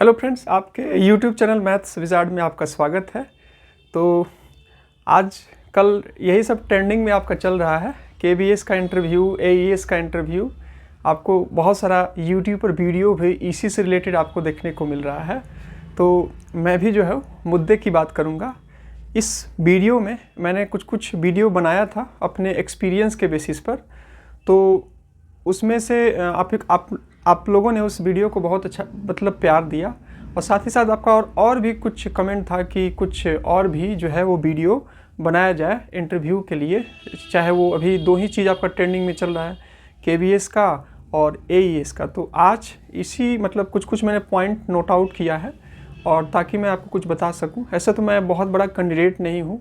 Hello friends, आपके YouTube channel maths wizard में आपका स्वागत है। तो आज कल यही सब ट्रेंडिंग में आपका चल रहा है। KBS का इंटरव्यू, AES का इंटरव्यू, आपको बहुत सारा YouTube पर वीडियो भी इसी से रिलेटेड आपको देखने को मिल रहा है। तो मैं भी जो है मुद्दे की बात करूँगा। इस वीडियो में मैंने कुछ वीडियो बनाया था अपने एक्सपीरियंस के बेसिस पर। तो उसमें से आप लोगों ने उस वीडियो को बहुत अच्छा प्यार दिया, और साथ ही साथ आपका और भी कुछ कमेंट था कि कुछ और भी जो है वो वीडियो बनाया जाए इंटरव्यू के लिए। चाहे वो अभी दो ही चीज़ आपका ट्रेंडिंग में चल रहा है, KBS का और AES का। तो आज इसी कुछ मैंने पॉइंट नोट आउट किया है, और ताकि मैं आपको कुछ बता सकूं। ऐसा तो मैं बहुत बड़ा कैंडिडेट नहीं हूं,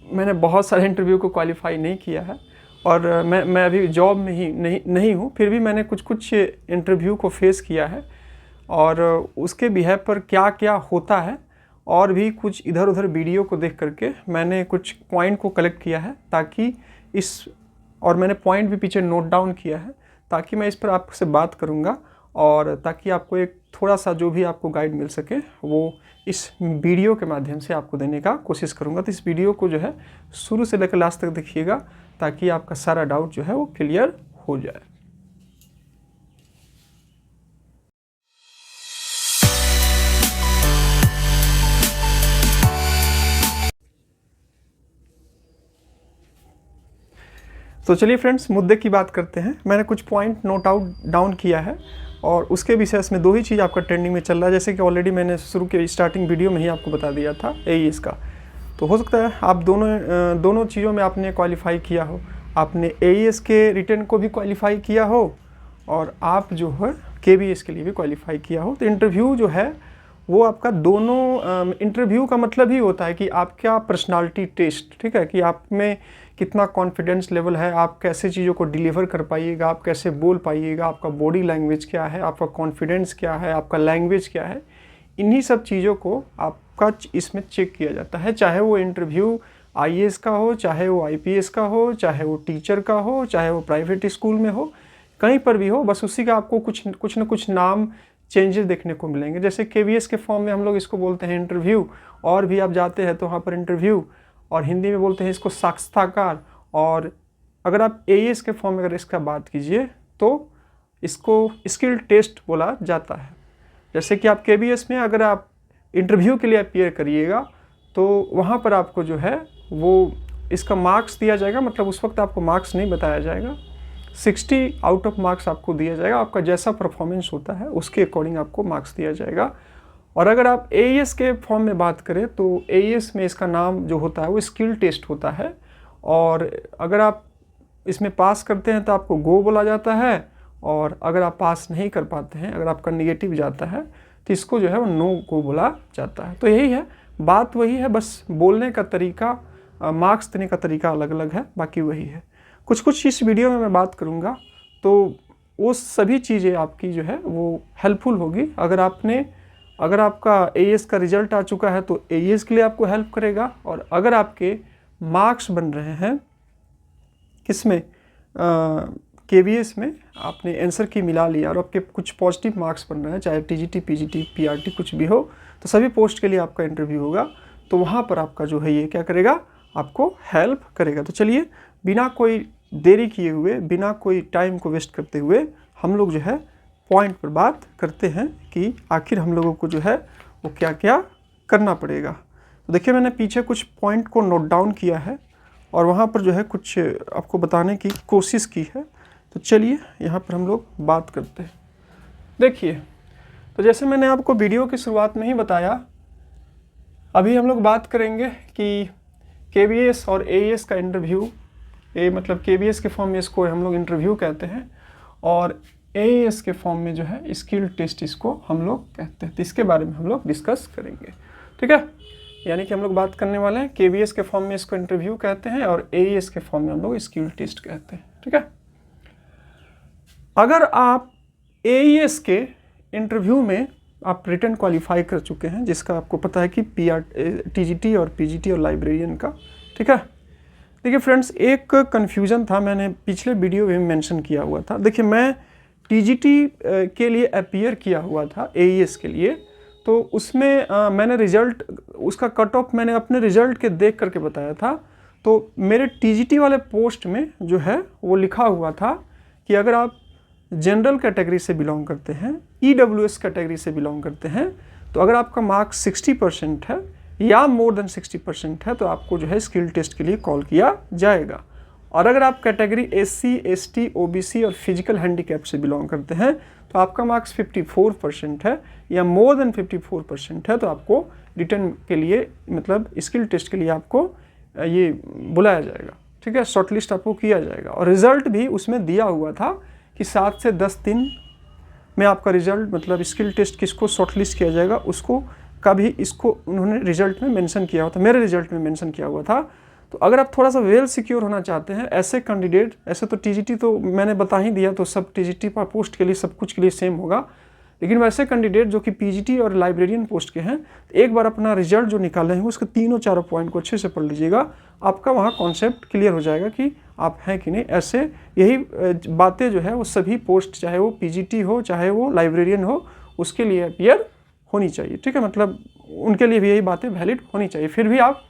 मैंने बहुत सारे इंटरव्यू को क्वालिफाई नहीं किया है, और मैं अभी जॉब में ही नहीं हूँ। फिर भी मैंने कुछ इंटरव्यू को फेस किया है, और उसके बिहेव पर क्या क्या होता है, और भी कुछ इधर उधर वीडियो को देख करके मैंने कुछ पॉइंट को कलेक्ट किया है, ताकि और मैंने पॉइंट भी पीछे नोट डाउन किया है, ताकि मैं इस पर आपसे बात करूँगा, और ताकि आपको एक थोड़ा सा जो भी आपको गाइड मिल सके वो इस वीडियो के माध्यम से आपको देने का कोशिश करूँगा। तो इस वीडियो को जो है शुरू से लेकर लास्ट तक देखिएगा, ताकि आपका सारा डाउट जो है वो क्लियर हो जाए। तो चलिए फ्रेंड्स, मुद्दे की बात करते हैं। मैंने कुछ पॉइंट नोट आउट डाउन किया है, और उसके विशेष में दो ही चीज़ आपका ट्रेंडिंग में चल रहा है, जैसे कि ऑलरेडी मैंने शुरू के स्टार्टिंग वीडियो में ही आपको बता दिया था AES का। तो हो सकता है आप दोनों चीज़ों में आपने क्वालिफाई किया हो। आपने AES के रिटर्न को भी क्वालिफाई किया हो, और आप जो है KBS के लिए भी क्वालिफाई किया हो। तो इंटरव्यू जो है वो आपका दोनों, इंटरव्यू का मतलब ही होता है कि आपका पर्सनालिटी टेस्ट, ठीक है, कि आप में कितना कॉन्फिडेंस लेवल है, आप कैसे चीज़ों को डिलीवर कर पाइएगा, आप कैसे बोल पाइएगा, आपका बॉडी लैंग्वेज क्या है, आपका कॉन्फिडेंस क्या है, आपका लैंग्वेज क्या है। इन्हीं सब चीज़ों को आपका इसमें चेक किया जाता है। चाहे वो इंटरव्यू IAS का हो, चाहे वो IPS का हो, चाहे वो टीचर का हो, चाहे वो प्राइवेट स्कूल में हो, कहीं पर भी हो, बस उसी का आपको कुछ न कुछ नाम चेंजेस देखने को मिलेंगे। जैसे KBS के फॉर्म में हम लोग इसको बोलते हैं इंटरव्यू, और भी आप जाते हैं तो वहाँ पर इंटरव्यू, और हिंदी में बोलते हैं इसको साक्षात्कार। और अगर आप AES के फॉर्म में अगर इसका बात कीजिए तो इसको स्किल टेस्ट बोला जाता है। जैसे कि आप KBS में अगर आप इंटरव्यू के लिए अपीयर करिएगा, तो वहाँ पर आपको जो है वो इसका मार्क्स दिया जाएगा। उस वक्त आपको मार्क्स नहीं बताया जाएगा, 60 आउट ऑफ मार्क्स आपको दिया जाएगा। आपका जैसा परफॉर्मेंस होता है उसके अकॉर्डिंग आपको मार्क्स दिया जाएगा। और अगर आप AES के फॉर्म में बात करें तो AES में इसका नाम जो होता है वो स्किल टेस्ट होता है, और अगर आप इसमें पास करते हैं तो आपको गो बोला जाता है, और अगर आप पास नहीं कर पाते हैं, अगर आपका नेगेटिव जाता है, तो इसको जो है वो नो गो बोला जाता है। तो यही है, बात वही है, बस बोलने का तरीका, मार्क्स देने का तरीका अलग अलग है, बाकी वही है। कुछ इस वीडियो में मैं बात करूँगा, तो वो सभी चीज़ें आपकी जो है वो हेल्पफुल होगी। अगर आपका AES का रिजल्ट आ चुका है तो AES के लिए आपको हेल्प करेगा, और अगर आपके मार्क्स बन रहे हैं किसमें, KBS में, आपने आंसर की मिला लिया और आपके कुछ पॉजिटिव मार्क्स बन रहे हैं, चाहे TGT, PGT, PRT कुछ भी हो, तो सभी पोस्ट के लिए आपका इंटरव्यू होगा। तो वहाँ पर आपका जो है ये क्या करेगा, आपको हेल्प करेगा। तो चलिए, बिना कोई देरी किए हुए, बिना कोई टाइम को वेस्ट करते हुए, हम लोग जो है पॉइंट पर बात करते हैं कि आखिर हम लोगों को जो है वो क्या क्या करना पड़ेगा। तो देखिए, मैंने पीछे कुछ पॉइंट को नोट डाउन किया है, और वहाँ पर जो है कुछ आपको बताने की कोशिश की है। तो चलिए यहाँ पर हम लोग बात करते हैं। देखिए, तो जैसे मैंने आपको वीडियो की शुरुआत में ही बताया, अभी हम लोग बात करेंगे कि KBS और AES का इंटरव्यू। KBS के फॉर्म में इसको हम लोग इंटरव्यू कहते हैं, और AES के फॉर्म में जो है स्किल टेस्ट इसको हम लोग कहते हैं। तो इसके बारे में हम लोग डिस्कस करेंगे, ठीक है। यानी कि हम लोग बात करने वाले हैं, KBS के फॉर्म में इसको इंटरव्यू कहते हैं, और AES के फॉर्म में हम लोग स्किल टेस्ट कहते हैं, ठीक है। अगर आप AES के इंटरव्यू में आप रिटर्न क्वालिफाई कर चुके हैं, जिसका आपको पता है कि TGT और PGT और लाइब्रेरियन का, ठीक है। देखिए फ्रेंड्स, एक कन्फ्यूज़न था, मैंने पिछले वीडियो में मेंशन किया हुआ था। देखिए, मैं टीजीटी के लिए अपीयर किया हुआ था एईएस के लिए, तो उसमें मैंने रिज़ल्ट उसका कट ऑफ मैंने अपने रिज़ल्ट के देख करके बताया था। तो मेरे टीजीटी वाले पोस्ट में जो है वो लिखा हुआ था कि अगर आप जनरल कैटेगरी से बिलोंग करते हैं, ईडब्ल्यूएस कैटेगरी से बिलोंग करते हैं, तो अगर आपका मार्क्स 60% है या मोर देन 60% है तो आपको जो है स्किल टेस्ट के लिए कॉल किया जाएगा। और अगर आप कैटेगरी एससी, एसटी, ओबीसी और फिजिकल हैंडीकैप से बिलोंग करते हैं तो आपका मार्क्स 54% है या मोर देन 54% है तो आपको रिटर्न के लिए मतलब स्किल टेस्ट के लिए आपको ये बुलाया जाएगा। ठीक है, शॉर्टलिस्ट आपको किया जाएगा और रिज़ल्ट भी उसमें दिया हुआ था कि 7 से 10 दिन में आपका रिज़ल्ट मतलब स्किल टेस्ट किसको शॉर्टलिस्ट किया जाएगा उसको का भी इसको उन्होंने रिज़ल्ट में मेंशन किया हुआ था, मेरे रिज़ल्ट में मेंशन किया हुआ था। तो अगर आप थोड़ा सा वेल सिक्योर होना चाहते हैं ऐसे कैंडिडेट, ऐसे तो टीजीटी तो मैंने बता ही दिया, तो सब टीजीटी पर पोस्ट के लिए सब कुछ के लिए सेम होगा, लेकिन वैसे कैंडिडेट जो कि पीजीटी और लाइब्रेरियन पोस्ट के हैं, तो एक बार अपना रिजल्ट जो निकाले हैं उसके तीनों चारों पॉइंट को अच्छे से पढ़ लीजिएगा, आपका वहाँ कॉन्सेप्ट क्लियर हो जाएगा कि आप हैं कि नहीं। ऐसे यही बातें जो है वो सभी पोस्ट, चाहे वो पीजीटी हो चाहे वो लाइब्रेरियन हो, उसके लिए अपीयर होनी चाहिए। ठीक है, मतलब उनके लिए भी यही बातें वैलिड होनी चाहिए। फिर भी आप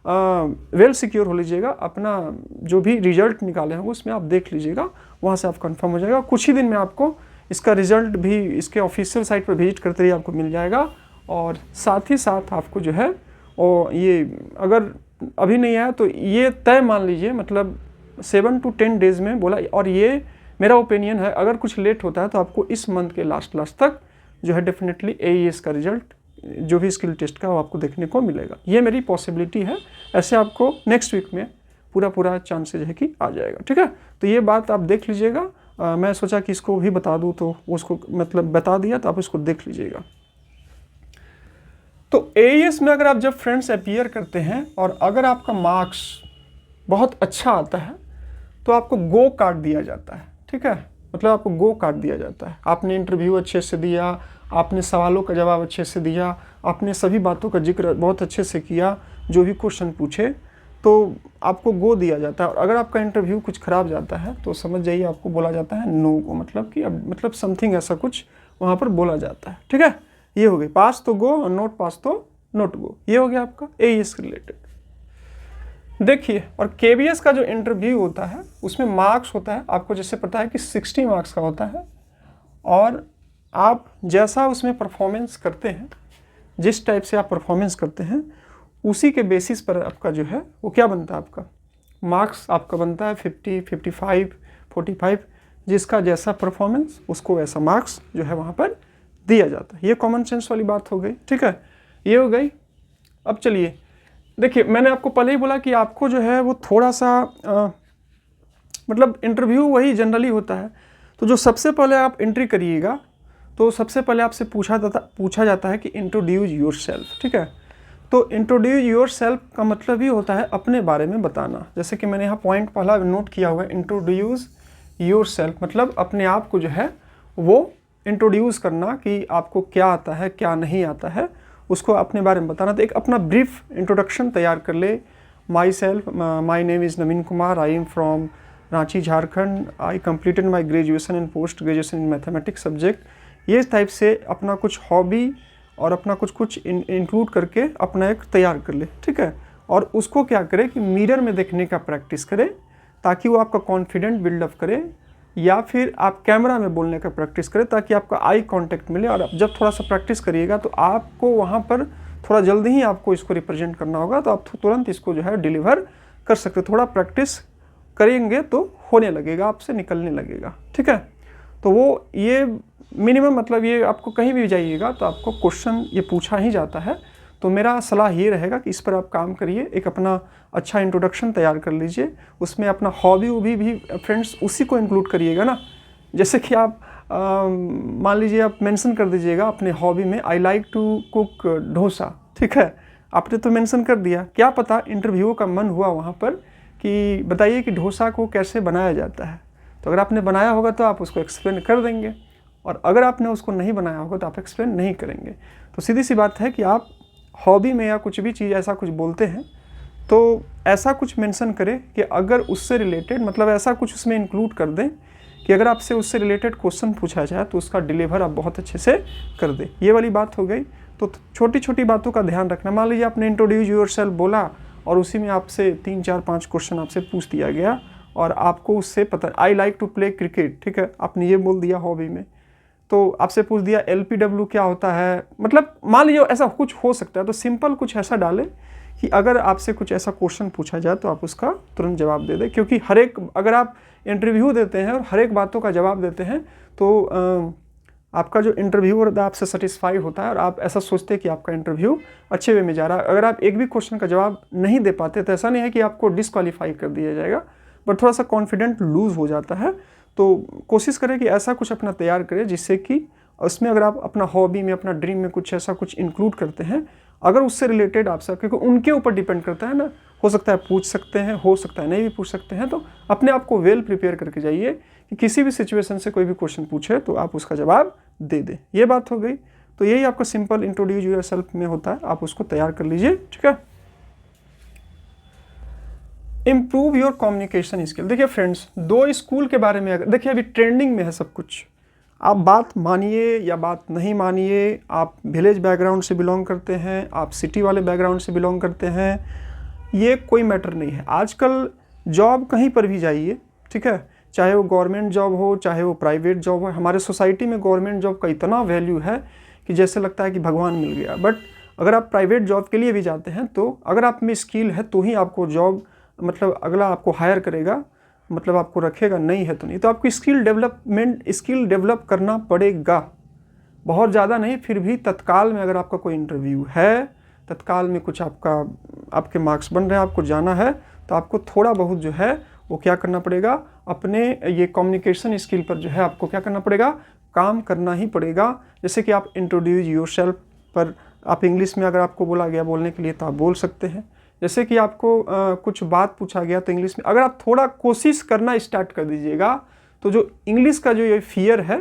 वेल सिक्योर हो लीजिएगा, अपना जो भी रिजल्ट निकाले होंगे उसमें आप देख लीजिएगा, वहाँ से आप कंफर्म हो जाएगा। कुछ ही दिन में आपको इसका रिजल्ट भी इसके ऑफिशियल साइट पर विजिट करते ही आपको मिल जाएगा। और साथ ही साथ आपको जो है और ये अगर अभी नहीं आया तो ये तय मान लीजिए मतलब 7 to 10 डेज़ में बोला, और ये मेरा ओपिनियन है, अगर कुछ लेट होता है तो आपको इस मंथ के लास्ट तक जो है डेफिनेटली एईएस का रिजल्ट जो भी स्किल टेस्ट का वो आपको देखने को मिलेगा। ये मेरी पॉसिबिलिटी है, ऐसे आपको नेक्स्ट वीक में पूरा चांसेज है कि आ जाएगा। ठीक है, तो ये बात आप देख लीजिएगा। मैं सोचा कि इसको भी बता दूं तो उसको मतलब बता दिया, तो आप इसको देख लीजिएगा। तो एईएस में अगर आप जब फ्रेंड्स अपीयर करते हैं और अगर आपका मार्क्स बहुत अच्छा आता है तो आपको गो कार्ड दिया जाता है। ठीक है, मतलब आपको गो कार्ड दिया जाता है। आपने इंटरव्यू अच्छे से दिया, आपने सवालों का जवाब अच्छे से दिया, आपने सभी बातों का जिक्र बहुत अच्छे से किया, जो भी क्वेश्चन पूछे तो आपको गो दिया जाता है। और अगर आपका इंटरव्यू कुछ खराब जाता है तो समझ जाइए आपको बोला जाता है नो गो, मतलब कि अब मतलब समथिंग ऐसा कुछ वहाँ पर बोला जाता है। ठीक है, ये हो गई पास तो गो और नोट पास तो नोट गो, ये हो गया आपका एईएस रिलेटेड। देखिए, और केबीएस का जो इंटरव्यू होता है उसमें मार्क्स होता है, आपको जैसे पता है कि 60 मार्क्स का होता है, और आप जैसा उसमें परफॉर्मेंस करते हैं, जिस टाइप से आप परफॉर्मेंस करते हैं उसी के बेसिस पर आपका जो है वो क्या बनता है, आपका मार्क्स आपका बनता है 50, 55, 45, जिसका जैसा परफॉर्मेंस उसको वैसा मार्क्स जो है वहाँ पर दिया जाता है। ये कॉमन सेंस वाली बात हो गई। ठीक है, ये हो गई। अब चलिए देखिए, मैंने आपको पहले ही बोला कि आपको जो है वो थोड़ा सा मतलब इंटरव्यू वही जनरली होता है, तो जो सबसे पहले आप एंट्री करिएगा तो सबसे पहले आपसे पूछा जाता है कि इंट्रोड्यूस योरसेल्फ। ठीक है, तो इंट्रोड्यूस योरसेल्फ का मतलब ही होता है अपने बारे में बताना। जैसे कि मैंने यहाँ पॉइंट पहला नोट किया हुआ है, इंट्रोड्यूस योरसेल्फ मतलब अपने आप को जो है वो इंट्रोड्यूस करना कि आपको क्या आता है क्या नहीं आता है, उसको अपने बारे में बताना। तो एक अपना ब्रीफ इंट्रोडक्शन तैयार कर ले। My self, my name is Naveen Kumar, I am from Ranchi Jharkhand, I completed my graduation in post graduation in mathematics subject. ये टाइप से अपना कुछ हॉबी और अपना कुछ इंक्लूड करके अपना एक तैयार कर ले। ठीक है, और उसको क्या करे कि मिरर में देखने का प्रैक्टिस करे ताकि वो आपका कॉन्फिडेंट बिल्डअप करे, या फिर आप कैमरा में बोलने का प्रैक्टिस करें ताकि आपका आई कांटेक्ट मिले। और जब थोड़ा सा प्रैक्टिस करिएगा तो आपको वहाँ पर थोड़ा जल्दी ही आपको इसको रिप्रेजेंट करना होगा, तो आप तुरंत इसको जो है डिलीवर कर सकते। थोड़ा प्रैक्टिस करेंगे तो होने लगेगा, आपसे निकलने लगेगा। ठीक है, तो वो ये मिनिमम मतलब ये आपको कहीं भी जाइएगा तो आपको क्वेश्चन ये पूछा ही जाता है। तो मेरा सलाह ये रहेगा कि इस पर आप काम करिए, एक अपना अच्छा इंट्रोडक्शन तैयार कर लीजिए, उसमें अपना हॉबी भी फ्रेंड्स उसी को इंक्लूड करिएगा ना। जैसे कि आप मान लीजिए आप मेंशन कर दीजिएगा अपने हॉबी में I like to cook dosa. ठीक है, आपने तो मेंशन कर दिया, क्या पता इंटरव्यू का मन हुआ वहाँ पर कि बताइए कि डोसा को कैसे बनाया जाता है, तो अगर आपने बनाया होगा तो आप उसको एक्सप्लेन कर देंगे, और अगर आपने उसको नहीं बनाया होगा तो आप एक्सप्लेन नहीं करेंगे। तो सीधी सी बात है कि आप हॉबी में या कुछ भी चीज़ ऐसा कुछ बोलते हैं तो ऐसा कुछ मेंशन करें कि अगर उससे रिलेटेड मतलब ऐसा कुछ उसमें इंक्लूड कर दें कि अगर आपसे उससे रिलेटेड क्वेश्चन पूछा जाए तो उसका डिलीवर आप बहुत अच्छे से कर दे। ये वाली बात हो गई। तो छोटी छोटी बातों का ध्यान रखना। मान लीजिए आपने इंट्रोड्यूस योरसेल्फ बोला और उसी में आपसे 3 4 5 क्वेश्चन आपसे पूछ दिया गया और आपको उससे पता, I like to play cricket, ठीक है, आपने ये बोल दिया हॉबी में, तो आपसे पूछ दिया LPW क्या होता है, मतलब मान लीजिए ऐसा कुछ हो सकता है। तो सिंपल कुछ ऐसा डालें कि अगर आपसे कुछ ऐसा क्वेश्चन पूछा जाए तो आप उसका तुरंत जवाब दे दें, क्योंकि हर एक, अगर आप इंटरव्यू देते हैं और हर एक बातों का जवाब देते हैं तो आपका जो इंटरव्यूअर आपसे सेटिस्फाई होता है और आप ऐसा सोचते हैं कि आपका इंटरव्यू अच्छे वे में जा रहा है। अगर आप एक भी क्वेश्चन का जवाब नहीं दे पाते तो ऐसा नहीं है कि आपको डिस्क्वालीफाई कर दिया जाएगा, बट थोड़ा सा कॉन्फिडेंट लूज हो जाता है। तो कोशिश करें कि ऐसा कुछ अपना तैयार करें जिससे कि उसमें अगर आप अपना हॉबी में, अपना ड्रीम में कुछ ऐसा कुछ इंक्लूड करते हैं, अगर उससे रिलेटेड आपसे, क्योंकि उनके ऊपर डिपेंड करता है ना, हो सकता है पूछ सकते हैं, हो सकता है नहीं भी पूछ सकते हैं। तो अपने आप को वेल प्रिपेयर करके जाइए कि किसी भी सिचुएशन से कोई भी क्वेश्चन पूछे तो आप उसका जवाब दे दें। ये बात हो गई। तो यही आपका सिंपल इंट्रोड्यूस योरसेल्फ में होता है, आप उसको तैयार कर लीजिए, ठीक है। Improve your communication skill. देखिए फ्रेंड्स, 2 स्कूल के बारे में अगर देखिए, अभी ट्रेंडिंग में है सब कुछ, आप बात मानिए या बात नहीं मानिए, आप विलेज बैकग्राउंड से बिलोंग करते हैं, आप सिटी वाले बैकग्राउंड से बिलोंग करते हैं, ये कोई मैटर नहीं है। आजकल जॉब कहीं पर भी जाइए, ठीक है, चाहे वो गवर्नमेंट जॉब हो, चाहे वो प्राइवेट जॉब हो, हमारे सोसाइटी में गवर्नमेंट जॉब का इतना वैल्यू है कि जैसे लगता है कि भगवान मिल गया। बट अगर आप प्राइवेट जॉब के लिए भी जाते हैं तो अगर आप में स्किल है तो ही आपको जॉब, मतलब अगला आपको हायर करेगा, मतलब आपको रखेगा, नहीं है तो नहीं। तो आपको स्किल डेवलप करना पड़ेगा, बहुत ज़्यादा नहीं, फिर भी तत्काल में अगर आपका कोई इंटरव्यू है, तत्काल में कुछ आपके मार्क्स बन रहे हैं, आपको जाना है, तो आपको थोड़ा बहुत जो है वो क्या करना पड़ेगा, अपने ये कम्युनिकेशन स्किल पर जो है आपको क्या करना पड़ेगा, काम करना ही पड़ेगा। जैसे कि आप इंट्रोड्यूस योरसेल्फ पर आप इंग्लिश में अगर आपको बोला गया बोलने के लिए तो आप बोल सकते हैं। जैसे कि आपको कुछ बात पूछा गया तो इंग्लिश में अगर आप थोड़ा कोशिश करना स्टार्ट कर दीजिएगा तो जो इंग्लिश का जो ये फियर है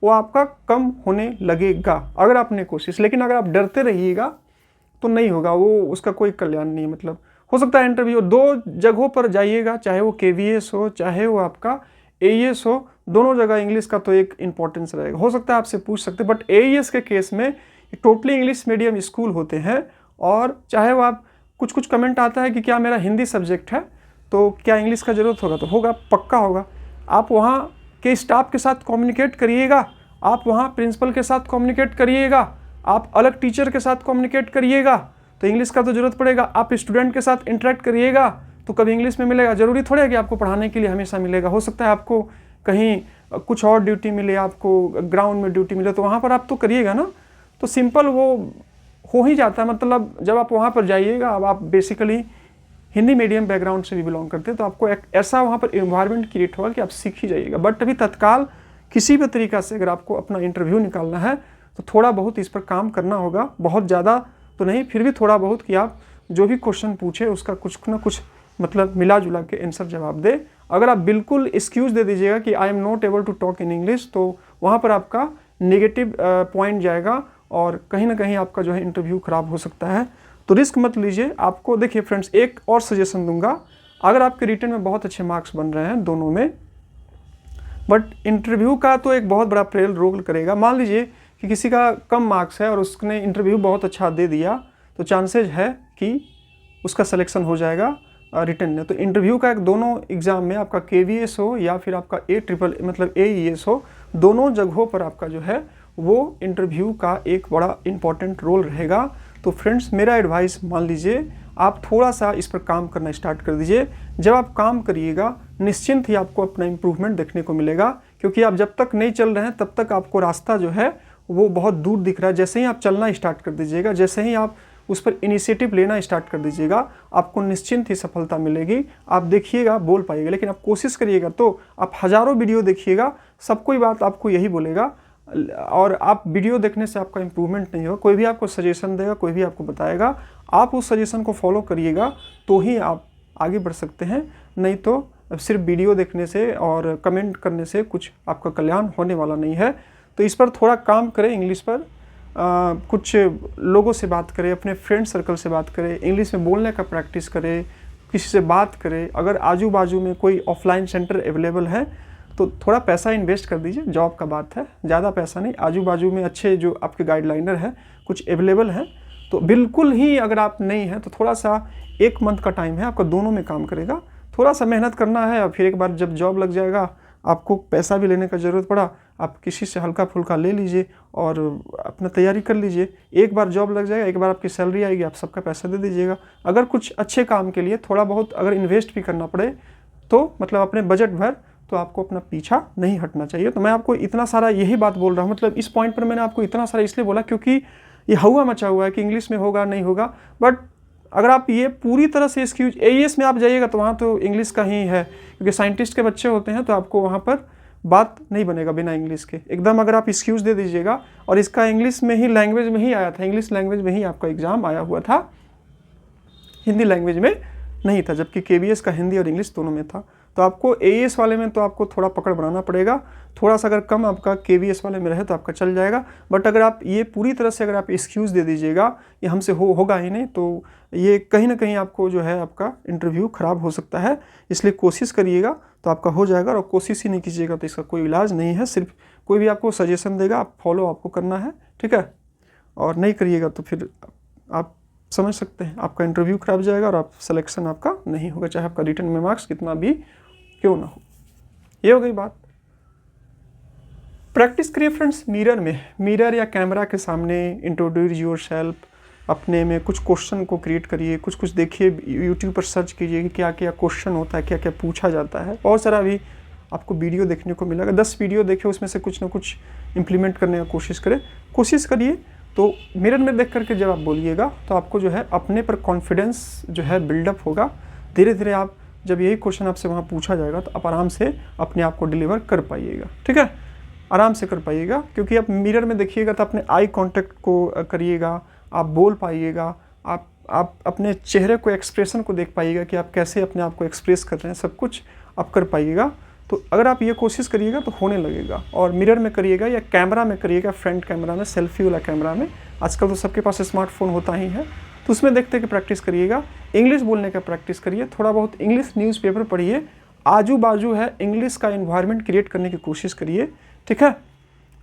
वो आपका कम होने लगेगा, अगर आपने कोशिश। लेकिन अगर आप डरते रहिएगा तो नहीं होगा, वो उसका कोई कल्याण नहीं है। मतलब हो सकता है इंटरव्यू 2 जगहों पर जाइएगा, चाहे वो KVS हो, चाहे वो आपका AES हो, दोनों जगह इंग्लिश का तो एक इम्पोर्टेंस रहेगा। हो सकता है आपसे पूछ सकते, बट AES के केस में टोटली इंग्लिश मीडियम स्कूल होते हैं और चाहे वो आप कुछ कमेंट आता है कि क्या मेरा हिंदी सब्जेक्ट है तो क्या इंग्लिश का ज़रूरत होगा, तो होगा, पक्का होगा। आप वहाँ के स्टाफ के साथ कम्युनिकेट करिएगा, आप वहाँ प्रिंसिपल के साथ कम्युनिकेट करिएगा, आप अलग टीचर के साथ कम्युनिकेट करिएगा तो इंग्लिश का तो ज़रूरत पड़ेगा। आप स्टूडेंट के साथ इंटरेक्ट करिएगा तो कभी इंग्लिश में मिलेगा, ज़रूरी थोड़ा है कि आपको पढ़ाने के लिए हमेशा मिलेगा। हो सकता है आपको कहीं कुछ और ड्यूटी मिले, आपको ग्राउंड में ड्यूटी मिले, तो वहाँ पर आप तो करिएगा ना। तो सिंपल वो हो ही जाता है। मतलब जब आप वहाँ पर जाइएगा, अब आप बेसिकली हिंदी मीडियम बैकग्राउंड से भी बिलोंग करते हैं तो आपको एक ऐसा वहाँ पर इन्वायरमेंट क्रिएट होगा कि आप सीख ही जाइएगा। बट अभी तत्काल किसी भी तरीक़ा से अगर आपको अपना इंटरव्यू निकालना है तो थोड़ा बहुत इस पर काम करना होगा, बहुत ज़्यादा तो नहीं, फिर भी थोड़ा बहुत, कि आप जो भी क्वेश्चन पूछे उसका कुछ ना कुछ मतलब मिला जुला के आंसर जवाब दे। अगर आप बिल्कुल एक्सक्यूज़ दे दीजिएगा कि I am not able to talk in English, तो वहाँ पर आपका नेगेटिव पॉइंट जाएगा और कहीं ना कहीं आपका जो है इंटरव्यू ख़राब हो सकता है। तो रिस्क मत लीजिए। आपको देखिए फ्रेंड्स, एक और सजेशन दूंगा, अगर आपके रिटन में बहुत अच्छे मार्क्स बन रहे हैं दोनों में, बट इंटरव्यू का तो एक बहुत बड़ा प्ले रोल करेगा। मान लीजिए कि किसी का कम मार्क्स है और उसने इंटरव्यू बहुत अच्छा दे दिया तो चांसेज है कि उसका सिलेक्शन हो जाएगा रिटन में। तो इंटरव्यू का एक दोनों एग्ज़ाम में आपका KVS हो या फिर आपका मतलब AES हो, दोनों जगहों पर आपका जो है वो इंटरव्यू का एक बड़ा इंपॉर्टेंट रोल रहेगा। तो फ्रेंड्स, मेरा एडवाइस मान लीजिए आप थोड़ा सा इस पर काम करना स्टार्ट कर दीजिए। जब आप काम करिएगा निश्चिंत ही आपको अपना इम्प्रूवमेंट देखने को मिलेगा, क्योंकि आप जब तक नहीं चल रहे हैं तब तक आपको रास्ता जो है वो बहुत दूर दिख रहा है। जैसे ही आप चलना स्टार्ट कर दीजिएगा, जैसे ही आप उस पर इनिशिएटिव लेना स्टार्ट कर दीजिएगा, आपको निश्चिंत ही सफलता मिलेगी। आप देखिएगा, बोल पाइएगा, लेकिन आप कोशिश करिएगा तो आप हज़ारों वीडियो देखिएगा, सब कोई बात आपको यही बोलेगा। और आप वीडियो देखने से आपका इम्प्रूवमेंट नहीं होगा। कोई भी आपको सजेशन देगा, कोई भी आपको बताएगा, आप उस सजेशन को फॉलो करिएगा तो ही आप आगे बढ़ सकते हैं, नहीं तो सिर्फ वीडियो देखने से और कमेंट करने से कुछ आपका कल्याण होने वाला नहीं है। तो इस पर थोड़ा काम करें, इंग्लिश पर कुछ लोगों से बात करें, अपने फ्रेंड सर्कल से बात करें, इंग्लिश में बोलने का प्रैक्टिस करें, किसी से बात करें। अगर आजू बाजू में कोई ऑफलाइन सेंटर अवेलेबल है तो थोड़ा पैसा इन्वेस्ट कर दीजिए, जॉब का बात है, ज़्यादा पैसा नहीं, आजू बाजू में अच्छे जो आपके गाइडलाइनर हैं कुछ अवेलेबल हैं, तो बिल्कुल ही अगर आप नहीं हैं तो थोड़ा सा 1 मंथ का टाइम है आपका, दोनों में काम करेगा, थोड़ा सा मेहनत करना है और फिर एक बार जब जॉब लग जाएगा, आपको पैसा भी लेने का ज़रूरत पड़ा, आप किसी से हल्का फुल्का ले लीजिए और अपना तैयारी कर लीजिए। एक बार जॉब लग जाएगा, एक बार आपकी सैलरी आएगी, आप सबका पैसा दे दीजिएगा। अगर कुछ अच्छे काम के लिए थोड़ा बहुत अगर इन्वेस्ट भी करना पड़े तो मतलब अपने बजट भर, तो आपको अपना पीछा नहीं हटना चाहिए। तो मैं आपको इतना सारा यही बात बोल रहा हूँ, मतलब इस पॉइंट पर मैंने आपको इतना सारा इसलिए बोला क्योंकि ये हवा मचा हुआ है कि इंग्लिश में होगा नहीं होगा, बट अगर आप ये पूरी तरह से एक्सक्यूज AES में आप जाइएगा तो वहाँ तो इंग्लिश का ही है, क्योंकि साइंटिस्ट के बच्चे होते हैं, तो आपको वहाँ पर बात नहीं बनेगा बिना इंग्लिश के एकदम। अगर आप एक्सक्यूज़ दे दीजिएगा, और इसका इंग्लिश में ही लैंग्वेज में ही आया था, इंग्लिश लैंग्वेज में ही आपका एग्ज़ाम आया हुआ था, हिंदी लैंग्वेज में नहीं था, जबकि KBS का हिंदी और इंग्लिश दोनों में था। तो आपको AES वाले में तो आपको थोड़ा पकड़ बनाना पड़ेगा, थोड़ा सा अगर कम आपका KBS वाले में रहे तो आपका चल जाएगा। बट अगर आप ये पूरी तरह से अगर आप एक्सक्यूज़ दे दीजिएगा ये हमसे होगा ही नहीं, तो ये कहीं ना कहीं आपको जो है आपका इंटरव्यू ख़राब हो सकता है। इसलिए कोशिश करिएगा तो आपका हो जाएगा, और कोशिश ही नहीं कीजिएगा तो इसका कोई इलाज नहीं है। सिर्फ कोई भी आपको सजेशन देगा, आप फॉलो आपको करना है, ठीक है, और नहीं करिएगा तो फिर आप समझ सकते हैं आपका इंटरव्यू खराब जाएगा और आप सिलेक्शन आपका नहीं होगा, चाहे आपका रिटर्न में मार्क्स कितना भी क्यों ना हो। ये हो गई बात। प्रैक्टिस करिए फ्रेंड्स मिरर में, मिरर या कैमरा के सामने इंट्रोड्यूस योरसेल्फ, अपने में कुछ क्वेश्चन को क्रिएट करिए, कुछ देखिए, यूट्यूब पर सर्च कीजिए कि क्या क्या क्वेश्चन होता है, क्या क्या पूछा जाता है। बहुत सारा भी आपको वीडियो देखने को मिलेगा, 10 वीडियो देखिए, उसमें से कुछ ना कुछ इम्प्लीमेंट करने का कोशिश करिए। तो मिरर में देख करके जब आप बोलिएगा तो आपको जो है अपने पर कॉन्फिडेंस जो है बिल्डअप होगा। धीरे धीरे आप जब यही क्वेश्चन आपसे वहाँ पूछा जाएगा तो आप आराम से अपने आप को डिलीवर कर पाइएगा, ठीक है, आराम से कर पाइएगा। क्योंकि आप मिरर में देखिएगा तो अपने आई कांटेक्ट को करिएगा, आप बोल पाइएगा, आप अपने चेहरे को, एक्सप्रेशन को देख पाइएगा कि आप कैसे अपने आप को एक्सप्रेस कर रहे हैं, सब कुछ आप कर पाइएगा। तो अगर आप ये कोशिश करिएगा तो होने लगेगा। और मिरर में करिएगा या कैमरा में करिएगा, फ्रंट कैमरा में, सेल्फी वाला कैमरा में, आजकल तो सबके पास स्मार्टफोन होता ही है, तो उसमें देखते कि प्रैक्टिस करिएगा। इंग्लिश बोलने का प्रैक्टिस करिए, थोड़ा बहुत इंग्लिश न्यूज़पेपर पढ़िए, आजू बाजू है इंग्लिश का इन्वायरमेंट क्रिएट करने की कोशिश करिए, ठीक है।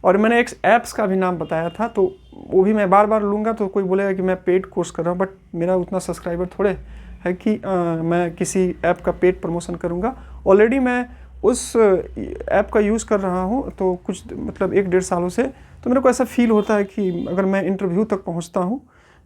और मैंने एक ऐप्स का भी नाम बताया था, तो वो भी मैं बार बार लूँगा तो कोई बोलेगा कि मैं पेड कोर्स कर रहा हूँ, बट मेरा उतना सब्सक्राइबर थोड़े है कि मैं किसी ऐप का पेड प्रमोशन करूँगा। ऑलरेडी मैं उस ऐप का यूज़ कर रहा हूँ तो कुछ मतलब 1-1.5 सालों से, तो मेरे को ऐसा फील होता है कि अगर मैं इंटरव्यू तक पहुँचता हूँ,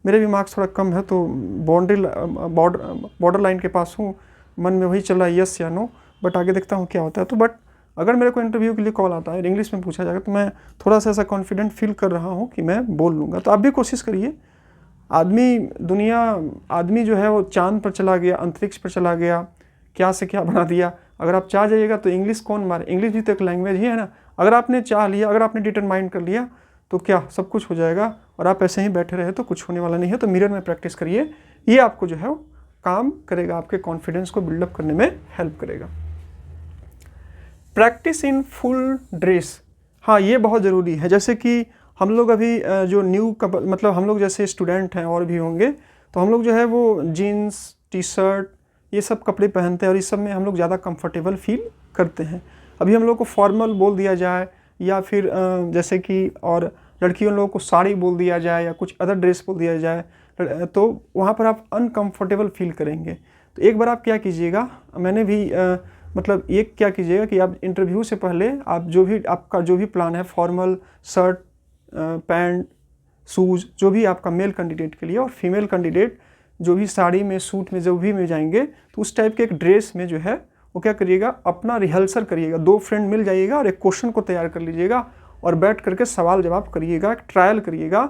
मेरे भी मार्क्स थोड़ा कम है तो बॉर्डर लाइन के पास हूँ, मन में वही चल रहा है यस या नो, बट आगे देखता हूँ क्या होता है। तो बट अगर मेरे को इंटरव्यू के लिए कॉल आता है, इंग्लिश में पूछा जाएगा, तो मैं थोड़ा सा ऐसा कॉन्फिडेंट फील कर रहा हूँ कि मैं बोल लूँगा। तो आप भी कोशिश करिए। आदमी जो है वो चाँद पर चला गया, अंतरिक्ष पर चला गया, क्या से क्या बना दिया। अगर आप चाह जाइएगा तो इंग्लिश कौन मारे, इंग्लिश भी तो एक लैंग्वेज ही है ना। अगर आपने चाह लिया, अगर आपने डिटरमाइन कर लिया तो क्या सब कुछ हो जाएगा, और आप ऐसे ही बैठे रहे तो कुछ होने वाला नहीं है। तो मिरर में प्रैक्टिस करिए, ये आपको जो है वो काम करेगा, आपके कॉन्फिडेंस को बिल्डअप करने में हेल्प करेगा। प्रैक्टिस इन फुल ड्रेस, हाँ ये बहुत ज़रूरी है। जैसे कि हम लोग अभी जो मतलब हम लोग जैसे स्टूडेंट हैं और भी होंगे, तो हम लोग जो है वो जीन्स, टी-शर्ट, ये सब कपड़े पहनते हैं और इस सब में हम लोग ज़्यादा कंफर्टेबल फील करते हैं। अभी हम लोग को फॉर्मल बोल दिया जाए या फिर जैसे कि और लड़कियों लोगों को साड़ी बोल दिया जाए या कुछ अदर ड्रेस बोल दिया जाए, तो वहाँ पर आप अनकंफर्टेबल फील करेंगे। तो एक बार आप क्या कीजिएगा, मैंने भी मतलब ये क्या कीजिएगा कि आप इंटरव्यू से पहले आप आपका जो भी प्लान है, फॉर्मल शर्ट, पैंट, शूज़, जो भी आपका मेल कैंडिडेट के लिए, और फीमेल कैंडिडेट जो भी साड़ी में, सूट में जो भी में जाएंगे, तो उस टाइप के एक ड्रेस में जो है वो क्या करिएगा, अपना रिहर्सल करिएगा। 2 फ्रेंड मिल जाइएगा और एक क्वेश्चन को तैयार कर लीजिएगा और बैठ करके सवाल जवाब करिएगा, ट्रायल करिएगा।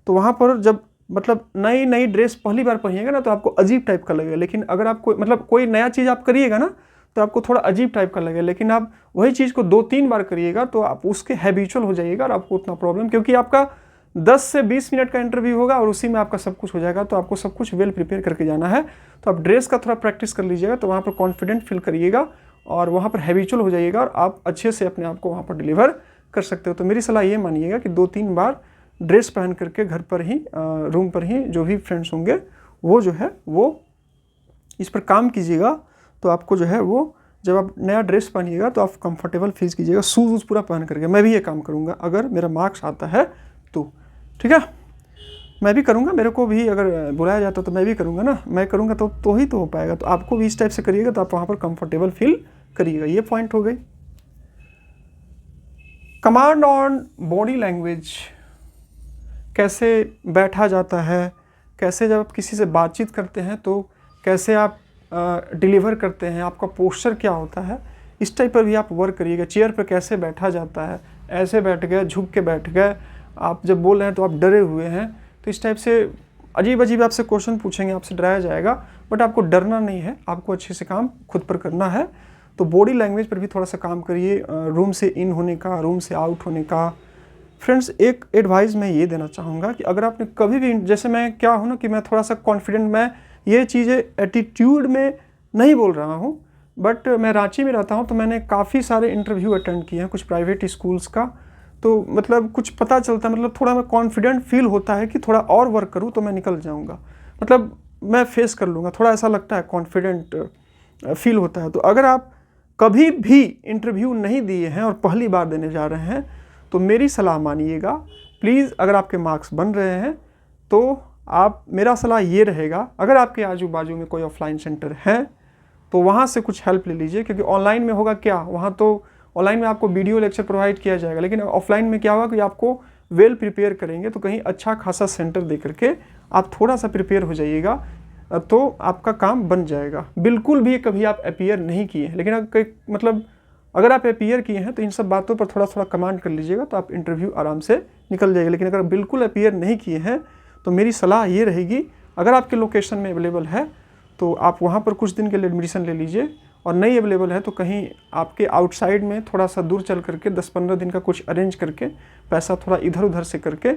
तो वहाँ पर जब मतलब नई ड्रेस पहली बार पहनिएगा ना तो आपको अजीब टाइप का लगेगा, लेकिन अगर आप कोई नया चीज़ आप करिएगा ना तो आपको थोड़ा अजीब टाइप का लगेगा, लेकिन आप वही चीज़ को 2-3 बार करिएगा तो आप उसके हैबिचुअल हो जाइएगा और आपको उतना प्रॉब्लम, क्योंकि आपका 10 से 20 मिनट का इंटरव्यू होगा और उसी में आपका सब कुछ हो जाएगा। तो आपको सब कुछ वेल प्रिपेयर करके जाना है। तो आप ड्रेस का थोड़ा प्रैक्टिस कर लीजिएगा, तो वहाँ पर कॉन्फिडेंट फील करिएगा और वहाँ पर हैबिचुअल हो जाइएगा और आप अच्छे से अपने आप को वहाँ पर डिलीवर कर सकते हो। तो मेरी सलाह ये मानिएगा कि 2-3 बार ड्रेस पहन करके घर पर ही, रूम पर ही जो भी फ्रेंड्स होंगे वो जो है वो इस पर काम कीजिएगा, तो आपको जो है वो जब आप नया ड्रेस पहनिएगा तो आप कंफर्टेबल फील कीजिएगा, शूज़ वूज़ पूरा पहन करके। मैं भी ये काम करूँगा अगर मेरा मार्क्स आता है तो, ठीक है, मैं भी करूँगा। मेरे को भी अगर बुलाया जाता तो मैं भी करूँगा ना, मैं करूँगा तो ही तो हो पाएगा। तो आपको भी इस टाइप से करिएगा तो आप वहाँ पर कंफर्टेबल फील करिएगा। ये पॉइंट हो गई। कमांड ऑन बॉडी लैंग्वेज, कैसे बैठा जाता है, कैसे जब आप किसी से बातचीत करते हैं तो कैसे आप डिलीवर करते हैं, आपका पोस्चर क्या होता है, इस टाइप पर भी आप वर्क करिएगा। चेयर पर कैसे बैठा जाता है, ऐसे बैठ गए, झुक के बैठ गए, आप जब बोल रहे हैं तो आप डरे हुए हैं, तो इस टाइप से अजीब अजीब आपसे क्वेश्चन पूछेंगे, आपसे डराया जाएगा। बट आपको डरना नहीं है, आपको अच्छे से काम खुद पर करना है। तो बॉडी लैंग्वेज पर भी थोड़ा सा काम करिए, रूम से इन होने का, रूम से आउट होने का। फ्रेंड्स, एक एडवाइस मैं ये देना चाहूँगा कि अगर आपने कभी भी, जैसे मैं क्या हूँ ना कि मैं थोड़ा सा कॉन्फिडेंट, मैं ये चीज़ें एटीट्यूड में नहीं बोल रहा हूँ, बट मैं रांची में रहता हूँ तो मैंने काफ़ी सारे इंटरव्यू अटेंड किए हैं कुछ प्राइवेट स्कूल्स का। तो मतलब कुछ पता चलता है, मतलब थोड़ा मैं कॉन्फिडेंट फील होता है कि थोड़ा और वर्क करूँ तो मैं निकल जाऊँगा, मतलब मैं फेस कर लूँगा, थोड़ा ऐसा लगता है, कॉन्फिडेंट फील होता है। तो अगर आप कभी भी इंटरव्यू नहीं दिए हैं और पहली बार देने जा रहे हैं तो मेरी सलाह मानिएगा प्लीज़। अगर आपके मार्क्स बन रहे हैं तो आप, मेरा सलाह ये रहेगा, अगर आपके आजू बाजू में कोई ऑफलाइन सेंटर है तो वहाँ से कुछ हेल्प ले लीजिए। क्योंकि ऑनलाइन में होगा क्या, वहाँ तो ऑनलाइन में आपको वीडियो लेक्चर प्रोवाइड किया जाएगा, लेकिन ऑफलाइन में क्या होगा कि आपको वेल प्रिपेयर करेंगे। तो कहीं अच्छा खासा सेंटर दे करके आप थोड़ा सा प्रिपेयर हो जाइएगा तो आपका काम बन जाएगा। बिल्कुल भी कभी आप अपीयर नहीं किए हैं, लेकिन मतलब अगर आप अपीयर किए हैं तो इन सब बातों पर थोड़ा थोड़ा कमांड कर लीजिएगा तो आप इंटरव्यू आराम से निकल जाएगा। लेकिन अगर बिल्कुल अपीयर नहीं किए हैं तो मेरी सलाह ये रहेगी, अगर आपके लोकेशन में अवेलेबल है तो आप वहाँ पर कुछ दिन के लिए एडमिशन ले लीजिए, और नहीं अवेलेबल है तो कहीं आपके आउटसाइड में थोड़ा सा दूर चल करके 10-15 दिन का कुछ अरेंज करके, पैसा थोड़ा इधर उधर से करके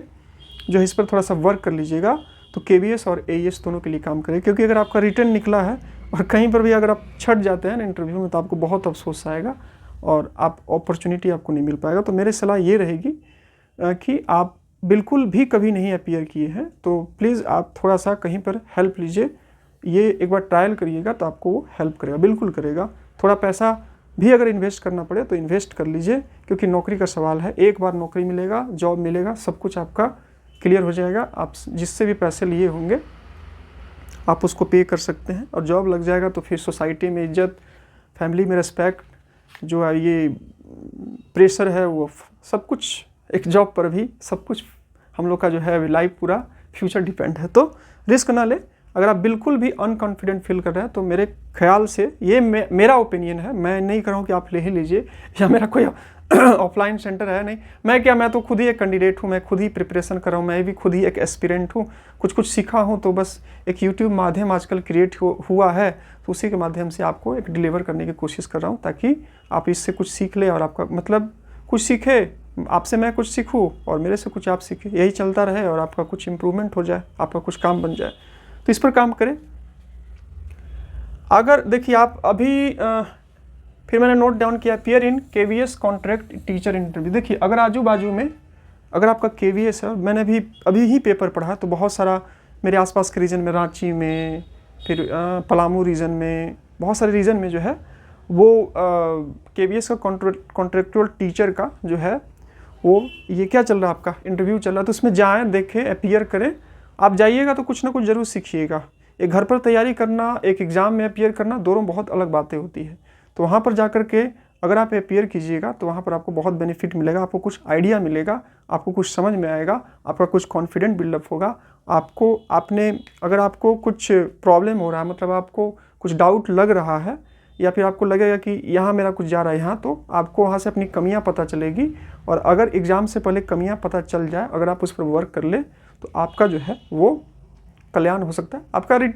जो इस पर थोड़ा सा वर्क कर लीजिएगा। तो KVS और AES दोनों के लिए काम करें। क्योंकि अगर आपका रिटर्न निकला है और कहीं पर भी अगर आप छट जाते हैं ना इंटरव्यू में तो आपको बहुत अफसोस आएगा और आप अपॉर्चुनिटी आपको नहीं मिल पाएगा। तो मेरी सलाह ये रहेगी कि आप बिल्कुल भी कभी नहीं अपीयर किए हैं तो प्लीज़ आप थोड़ा सा कहीं पर हेल्प लीजिए। ये एक बार ट्रायल करिएगा तो आपको वो हेल्प करेगा, बिल्कुल करेगा। थोड़ा पैसा भी अगर इन्वेस्ट करना पड़े तो इन्वेस्ट कर लीजिए, क्योंकि नौकरी का सवाल है। एक बार नौकरी मिलेगा, जॉब मिलेगा, सब कुछ आपका क्लियर हो जाएगा। आप जिससे भी पैसे लिए होंगे आप उसको पे कर सकते हैं, और जॉब लग जाएगा तो फिर सोसाइटी में इज्जत, फैमिली में रिस्पेक्ट, जो है ये प्रेशर है वो सब कुछ, एक जॉब पर भी सब कुछ हम लोग का जो है लाइफ पूरा फ्यूचर डिपेंड है। तो रिस्क ना ले। अगर आप बिल्कुल भी अनकॉन्फिडेंट फील कर रहे हैं तो मेरे ख्याल से ये मेरा ओपिनियन है, मैं नहीं कर रहा हूँ कि आप ले ही लीजिए, या मेरा कोई ऑफलाइन सेंटर है नहीं। मैं तो खुद ही एक कैंडिडेट हूँ, मैं खुद ही प्रिपरेशन कर रहा हूँ, मैं भी खुद ही एक एस्पिरेंट हूँ, कुछ सीखा हूँ। तो बस एक यूट्यूब माध्यम आजकल क्रिएट हुआ है, तो उसी के माध्यम से आपको एक डिलीवर करने की कोशिश कर रहा हूँ, ताकि आप इससे कुछ सीख ले और आपका मतलब कुछ सीखे, आपसे मैं कुछ सीखूँ और मेरे से कुछ आप सीखें, यही चलता रहे और आपका कुछ इम्प्रूवमेंट हो जाए, आपका कुछ काम बन जाए। तो इस पर काम करें। अगर देखिए आप अभी फिर मैंने नोट डाउन किया, appear in KVS contract teacher interview. देखिए अगर आजू बाजू में अगर आपका KVS है, मैंने भी अभी ही पेपर पढ़ा, तो बहुत सारा मेरे आसपास के रीजन में, रांची में, फिर पलामू रीजन में, बहुत सारे रीजन में जो है वो KVS का कॉन्ट्रैक्चुअल टीचर का जो है वो ये क्या चल रहा है, आपका इंटरव्यू चल रहा है। तो उसमें जाएँ, देखें, अपीयर करें। आप जाइएगा तो कुछ ना कुछ ज़रूर सीखिएगा। एक घर पर तैयारी करना, एक एग्ज़ाम में अपीयर करना, दोनों बहुत अलग बातें होती है। तो वहाँ पर जाकर के अगर आप अपीयर कीजिएगा तो वहाँ पर आपको बहुत बेनिफिट मिलेगा, आपको कुछ आइडिया मिलेगा, आपको कुछ समझ में आएगा, आपका कुछ कॉन्फिडेंट बिल्डअप होगा। अगर आपको कुछ प्रॉब्लम हो रहा है, मतलब आपको कुछ डाउट लग रहा है, या फिर आपको लगेगा कि यहाँ मेरा कुछ जा रहा है यहाँ, तो आपको वहाँ से अपनी कमियाँ पता चलेगी। और अगर एग्ज़ाम से पहले कमियाँ पता चल जाए, अगर आप उस पर वर्क कर ले तो आपका जो है वो कल्याण हो सकता है।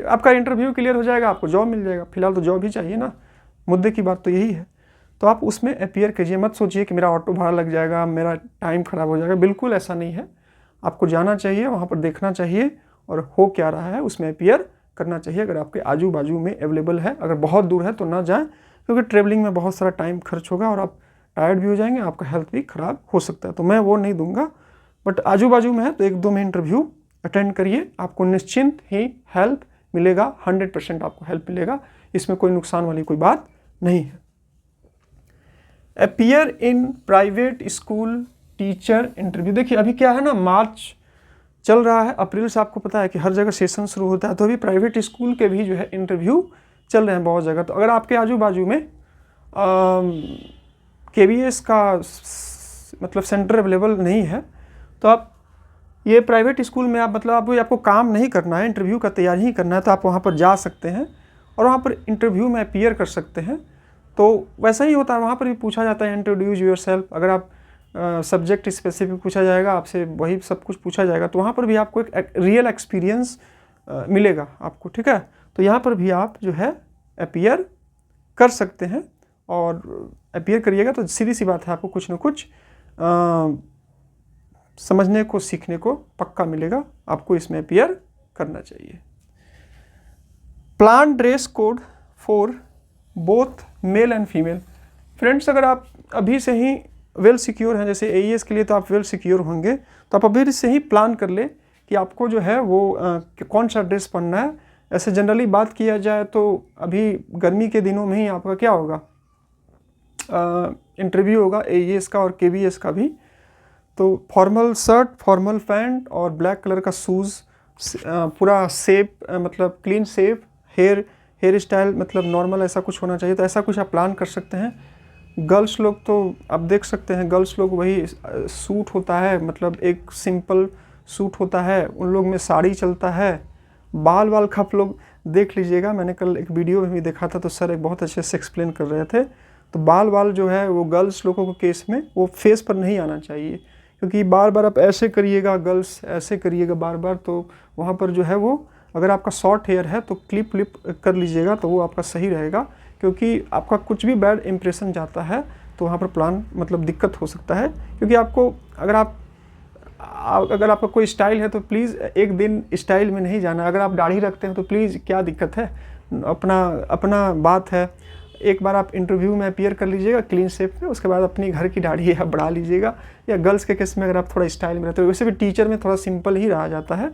आपका इंटरव्यू क्लियर हो जाएगा, आपको जॉब मिल जाएगा। फिलहाल तो जॉब ही चाहिए ना, मुद्दे की बात तो यही है। तो आप उसमें अपीयर कीजिए, मत सोचिए कि मेरा ऑटो भाड़ा लग जाएगा, मेरा टाइम ख़राब हो जाएगा, बिल्कुल ऐसा नहीं है। आपको जाना चाहिए, वहाँ पर देखना चाहिए और हो क्या रहा है उसमें अपीयर करना चाहिए। अगर आपके आजू बाजू में अवेलेबल है, अगर बहुत दूर है तो ना जाएँ, क्योंकि ट्रेवलिंग में बहुत सारा टाइम खर्च होगा और आप टायर्ड भी हो जाएंगे, आपका हेल्थ भी ख़राब हो सकता है। तो मैं वो नहीं दूंगा। बट आजू बाजू में है तो 1-2 में इंटरव्यू अटेंड करिए, आपको निश्चिंत ही हेल्प मिलेगा, 100% आपको हेल्प मिलेगा। इसमें कोई नुकसान वाली कोई बात नहीं है। Appear in private school teacher interview. देखिए अभी क्या है ना, मार्च चल रहा है, अप्रैल से आपको पता है कि हर जगह सेशन शुरू होता है, तो अभी प्राइवेट स्कूल के भी जो है इंटरव्यू चल रहे हैं बहुत जगह। तो अगर आपके आजू बाजू में KVS का मतलब सेंटर अवेलेबल नहीं है, तो आप ये प्राइवेट स्कूल में आप मतलब आपको काम नहीं करना है, इंटरव्यू का तैयारी ही करना है, तो आप वहाँ पर जा सकते हैं और वहाँ पर इंटरव्यू में अपीयर कर सकते हैं। तो वैसा ही होता है, वहाँ पर भी पूछा जाता है इंट्रोड्यूस योर सेल्फ। अगर आप सब्जेक्ट स्पेसिफिक पूछा जाएगा आपसे, वही सब कुछ पूछा जाएगा, तो वहाँ पर भी आपको एक रियल एक्सपीरियंस मिलेगा आपको, ठीक है। तो यहाँ पर भी आप जो है अपीयर कर सकते हैं और अपीयर करिएगा तो सीधी सी बात है, आपको कुछ ना कुछ समझने को सीखने को पक्का मिलेगा। आपको इसमें अपीयर करना चाहिए। Plan dress code for both male and female. Friends, अगर आप अभी से ही वेल सिक्योर हैं, जैसे AES के लिए तो आप वेल सिक्योर होंगे, तो आप अभी से ही प्लान कर ले कि आपको जो है वो कौन सा ड्रेस पहनना है। ऐसे जनरली बात किया जाए तो अभी गर्मी के दिनों में ही आपका क्या होगा, इंटरव्यू होगा AES का और KVS का भी। तो फॉर्मल शर्ट, फॉर्मल पैंट और ब्लैक कलर का शूज़, पूरा शेप मतलब क्लीन शेप, हेयर स्टाइल मतलब नॉर्मल ऐसा कुछ होना चाहिए। तो ऐसा कुछ आप प्लान कर सकते हैं। गर्ल्स लोग तो आप देख सकते हैं, गर्ल्स लोग वही सूट होता है, मतलब एक सिंपल सूट होता है, उन लोग में साड़ी चलता है। बाल का आप लोग देख लीजिएगा, मैंने कल एक वीडियो में भी देखा था, तो सर एक बहुत अच्छे से एक्सप्लेन कर रहे थे। तो बाल जो है वो गर्ल्स लोगों के केस में वो फेस पर नहीं आना चाहिए, क्योंकि बार बार आप ऐसे करिएगा, गर्ल्स ऐसे करिएगा बार बार, तो वहाँ पर जो है वो, अगर आपका शॉर्ट हेयर है तो क्लिप कर लीजिएगा, तो वो आपका सही रहेगा, क्योंकि आपका कुछ भी बैड इंप्रेशन जाता है तो वहाँ पर प्लान मतलब दिक्कत हो सकता है। क्योंकि आपको अगर आपका कोई स्टाइल है तो प्लीज़ एक दिन स्टाइल में नहीं जाना। अगर आप दाढ़ी रखते हैं तो प्लीज़ क्या दिक्कत है, अपना बात है। एक बार आप इंटरव्यू में अपीयर कर लीजिएगा क्लीन शेप में, उसके बाद अपनी घर की दाढ़ी आप बढ़ा लीजिएगा। या गर्ल्स के केस में अगर आप थोड़ा स्टाइल में रहते हो, वैसे भी टीचर में थोड़ा सिंपल ही रहा जाता है,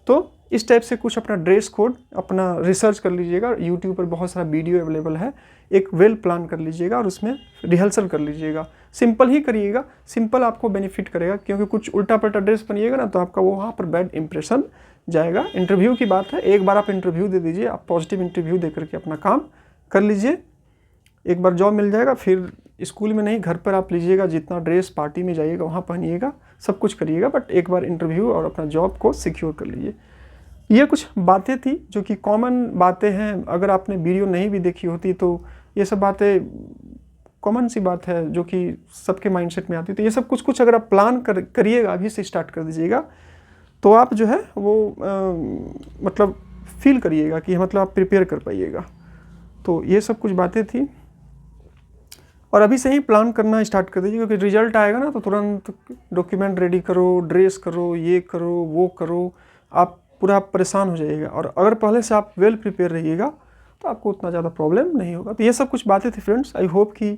तो इस टाइप से कुछ अपना ड्रेस कोड अपना रिसर्च कर लीजिएगा। यूट्यूब पर बहुत सारा वीडियो अवेलेबल है, एक वेल प्लान कर लीजिएगा और उसमें रिहर्सल कर लीजिएगा। सिंपल ही करिएगा, सिंपल आपको बेनिफिट करेगा, क्योंकि कुछ उल्टा पल्टा ड्रेस बनिएगा ना तो आपका वो वहाँ पर बैड इंप्रेशन जाएगा। इंटरव्यू की बात है, एक बार आप इंटरव्यू दे दीजिए, आप पॉजिटिव इंटरव्यू दे करके अपना काम कर लीजिए, एक बार जॉब मिल जाएगा। फिर स्कूल में नहीं, घर पर आप लीजिएगा, जितना ड्रेस पार्टी में जाइएगा वहाँ पहनिएगा, सब कुछ करिएगा, बट एक बार इंटरव्यू और अपना जॉब को सिक्योर कर लीजिए। ये कुछ बातें थी जो कि कॉमन बातें हैं। अगर आपने वीडियो नहीं भी देखी होती तो ये सब बातें कॉमन सी बात है जो कि सबके माइंडसेट में आती है। तो ये सब कुछ अगर आप प्लान करिएगा, अभी से स्टार्ट कर दीजिएगा, तो आप जो है वो मतलब फील करिएगा कि मतलब आप प्रिपेयर कर पाइएगा। तो ये सब कुछ बातें थी और अभी से ही प्लान करना स्टार्ट कर दीजिए, क्योंकि रिजल्ट आएगा ना तो तुरंत डॉक्यूमेंट रेडी करो, ड्रेस करो, ये करो, वो करो, आप पूरा परेशान हो जाइएगा। और अगर पहले से आप वेल प्रिपेयर रहिएगा तो आपको उतना ज़्यादा प्रॉब्लम नहीं होगा। तो ये सब कुछ बातें थी फ्रेंड्स। आई होप कि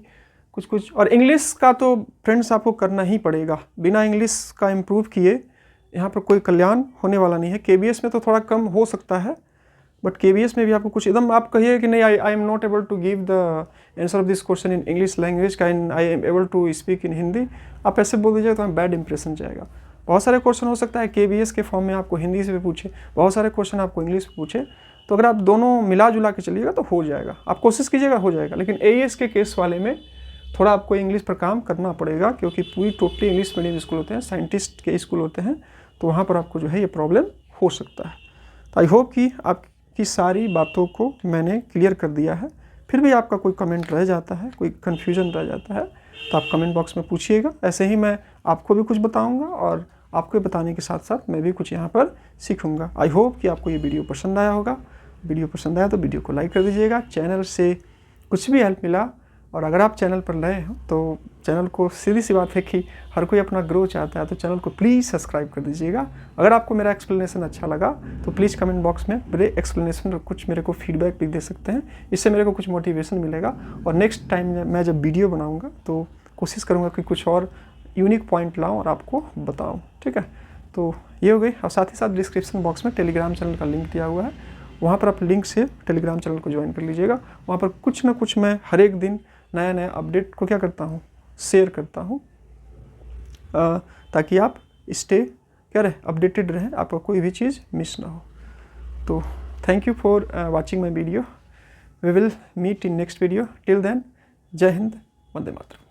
कुछ और इंग्लिश का तो फ्रेंड्स आपको करना ही पड़ेगा, बिना इंग्लिश का इम्प्रूव किए यहाँ पर कोई कल्याण होने वाला नहीं है। KVS में तो थोड़ा कम हो सकता है, बट KVS में भी आपको कुछ एकदम आप कहिए कि नहीं I am not able to give the answer of this question in English language का, I am able to speak in Hindi, आप ऐसे बोल दीजिए तो बैड इंप्रेशन जाएगा। बहुत सारे क्वेश्चन हो सकता है KVS के फॉर्म में आपको हिंदी से भी पूछे, बहुत सारे क्वेश्चन आपको इंग्लिश में पूछे, तो अगर आप दोनों मिला जुला के चलिएगा तो हो जाएगा, आप कोशिश कीजिएगा हो जाएगा। लेकिन AES के केस वाले में थोड़ा आपको इंग्लिश पर काम करना पड़ेगा, क्योंकि पूरी टोटली इंग्लिश मीडियम स्कूल होते हैं, साइंटिस्ट के स्कूल होते हैं, तो वहाँ पर आपको जो है ये प्रॉब्लम हो सकता है। तो आई होप कि आपकी सारी बातों को मैंने क्लियर कर दिया है। फिर भी आपका कोई कमेंट रह जाता है, कोई कन्फ्यूजन रह जाता है, तो आप कमेंट बॉक्स में पूछिएगा। ऐसे ही मैं आपको भी कुछ बताऊँगा और आपको बताने के साथ साथ मैं भी कुछ यहाँ पर सीखूंगा। आई होप कि आपको ये वीडियो पसंद आया होगा। वीडियो पसंद आया तो वीडियो को लाइक कर दीजिएगा। चैनल से कुछ भी हेल्प मिला और अगर आप चैनल पर नए हो तो चैनल को, सीधी सी बात है कि हर कोई अपना ग्रो चाहता है, तो चैनल को प्लीज़ सब्सक्राइब कर दीजिएगा। अगर आपको मेरा एक्सप्लेनेशन अच्छा लगा तो प्लीज़ कमेंट बॉक्स में मेरे एक्सप्लेनेशन और कुछ मेरे को फीडबैक भी दे सकते हैं, इससे मेरे को कुछ मोटिवेशन मिलेगा। और नेक्स्ट टाइम मैं जब वीडियो बनाऊँगा तो कोशिश करूँगा कि कुछ और यूनिक पॉइंट लाऊं और आपको बताऊं, ठीक है। तो ये हो गई। और साथ ही साथ डिस्क्रिप्शन बॉक्स में टेलीग्राम चैनल का लिंक दिया हुआ है, वहाँ पर आप लिंक से टेलीग्राम चैनल को ज्वाइन कर लीजिएगा। वहाँ पर कुछ ना कुछ मैं हर एक दिन नया नया अपडेट को क्या करता हूँ, शेयर करता हूँ, ताकि आप स्टे क्या रहे, अपडेटेड रहें, आपका कोई भी चीज़ मिस ना हो। तो thank you for watching my video. We will meet in next video. Till then, जय हिंद, वंदे मातरम।